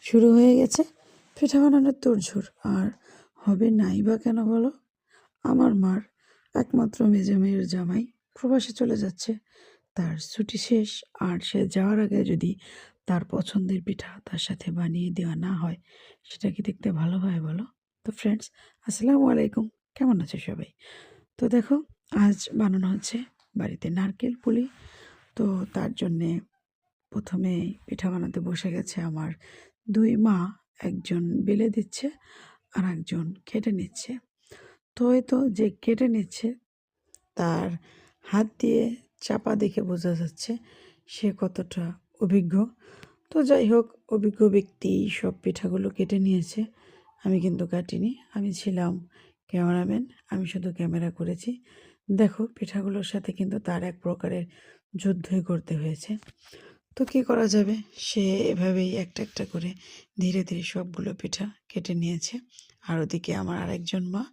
শুরু হয়ে গেছে পিঠা বানানোর তোড়জোড়। আর হবে নাই বা কেন বলো? আমার মার একমাত্র মেজো মেয়ের জামাই প্রবাসে চলে যাচ্ছে, তার ছুটি শেষ। আর সে যাওয়ার আগে যদি তার পছন্দের পিঠা তার সাথে বানিয়ে দেওয়া না হয়, সেটা কি দেখতে ভালো হয় বলো? তো ফ্রেন্ডস, আসসালামু আলাইকুম, কেমন আছে সবাই? তো দেখো, আজ বানানো হচ্ছে বাড়িতে নারকেল পুলি। তো তার জন্যে প্রথমে পিঠা বানাতে বসে গেছে আমার দুই মা। একজন বেলে দিচ্ছে আর একজন কেটে নিচ্ছে। তো এই তো যে কেটে নিচ্ছে তার হাত দিয়ে চাপা দেখে বোঝা যাচ্ছে সে কতটা অভিজ্ঞ। তো যাই হোক, অভিজ্ঞ ব্যক্তি সব পিঠাগুলো কেটে নিয়েছে, আমি কিন্তু কাটিনি। আমি ছিলাম ক্যামেরাম্যান, আমি শুধু ক্যামেরা করেছি। দেখো, পিঠাগুলোর সাথে কিন্তু তার এক প্রকারের যুদ্ধই করতে হয়েছে। তো কী করা যাবে, সে এভাবেই একটা একটা করে ধীরে ধীরে সবগুলো পিঠা কেটে নিয়েছে। আর ওদিকে আমার আরেকজন মা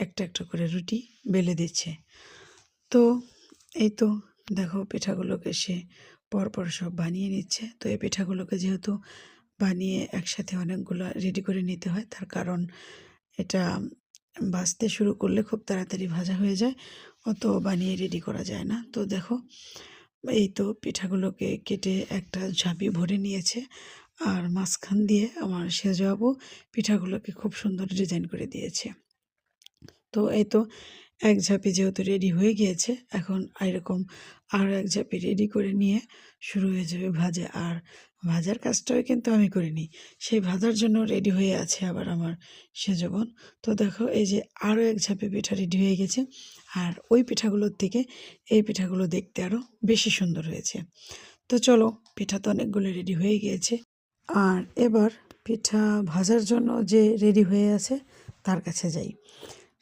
একটা একটা করে রুটি বেলে দিচ্ছে। তো এই তো দেখো, পিঠাগুলোকে সে পরপর সব বানিয়ে নিচ্ছে। তো এই পিঠাগুলোকে যেহেতু বানিয়ে একসাথে অনেকগুলো রেডি করে নিতে হয়, তার কারণ এটা ভাজতে শুরু করলে খুব তাড়াতাড়ি ভাজা হয়ে যায়, অত বানিয়ে রেডি করা যায় না। তো দেখো, এই তো পিঠাগুলোকে কেটে একটা ঝাঁপি ভরে নিয়েছে। আর মাঝখান দিয়ে আমার সেজো আপু পিঠাগুলোকে খুব সুন্দর ডিজাইন করে দিয়েছে। তো এই তো এক ঝাঁপি যেহেতু রেডি হয়ে গিয়েছে, এখন এরকম আরও এক ঝাঁপি রেডি করে নিয়ে শুরু হয়ে যাবে ভাজা। আর ভাজার কাজটাও কিন্তু আমি করিনি, সেই ভাজার জন্য রেডি হয়ে আছে আবার আমার সেজ বোন। তো দেখো, এই যে আরও এক ঝাঁপি পিঠা রেডি হয়ে গেছে। আর ওই পিঠাগুলোর থেকে এই পিঠাগুলো দেখতে আরও বেশি সুন্দর হয়েছে। তো চলো, পিঠা তো অনেকগুলো রেডি হয়ে গিয়েছে। আর এবার পিঠা ভাজার জন্য যে রেডি হয়ে আছে তার কাছে যাই।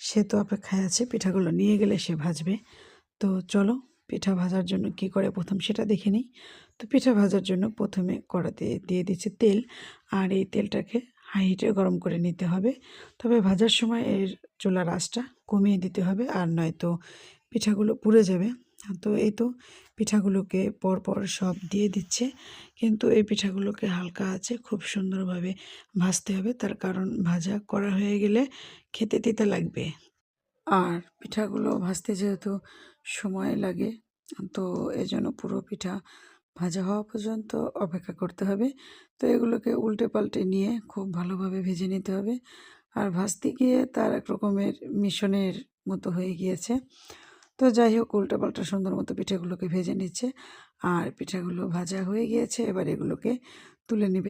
সে তো অপেক্ষায় আছে, পিঠাগুলো নিয়ে গেলে সে ভাজবে। তো চলো, পিঠা ভাজার জন্য কি করে প্রথম সেটা দেখে নিই। তো পিঠা ভাজার জন্য প্রথমে কড়াতে দিয়ে দিচ্ছে তেল। আর এই তেলটাকে হাই হিটে গরম করে নিতে হবে। তবে ভাজার সময় এর চুলার আঁচটা কমিয়ে দিতে হবে, আর নয়তো পিঠাগুলো পুড়ে যাবে। তো এই তো পিঠাগুলোকে পরপর সব দিয়ে দিচ্ছে, কিন্তু এই পিঠাগুলোকে হালকা আছে খুব সুন্দরভাবে ভাজতে হবে, তার কারণ ভাজা করা হয়ে গেলে খেতে তিতা লাগবে। আর পিঠাগুলো ভাজতে যেহেতু সময় লাগে, তো এজন্য পুরো পিঠা ভাজা হওয়া পর্যন্ত অপেক্ষা করতে হবে। তো এগুলোকে উল্টে পাল্টে নিয়ে খুব ভালোভাবে ভেজে নিতে হবে। আর ভাজতে গিয়ে তার এক রকমের মিশনের মতো হয়ে গিয়েছে। তো যাই হোক, উল্টে পাল্টা সুন্দর মতো পিঠাগুলোকে ভেজে নিচ্ছে। আর পিঠাগুলো ভাজা হয়ে গিয়েছে, এবার এগুলোকে তুলে নেবে।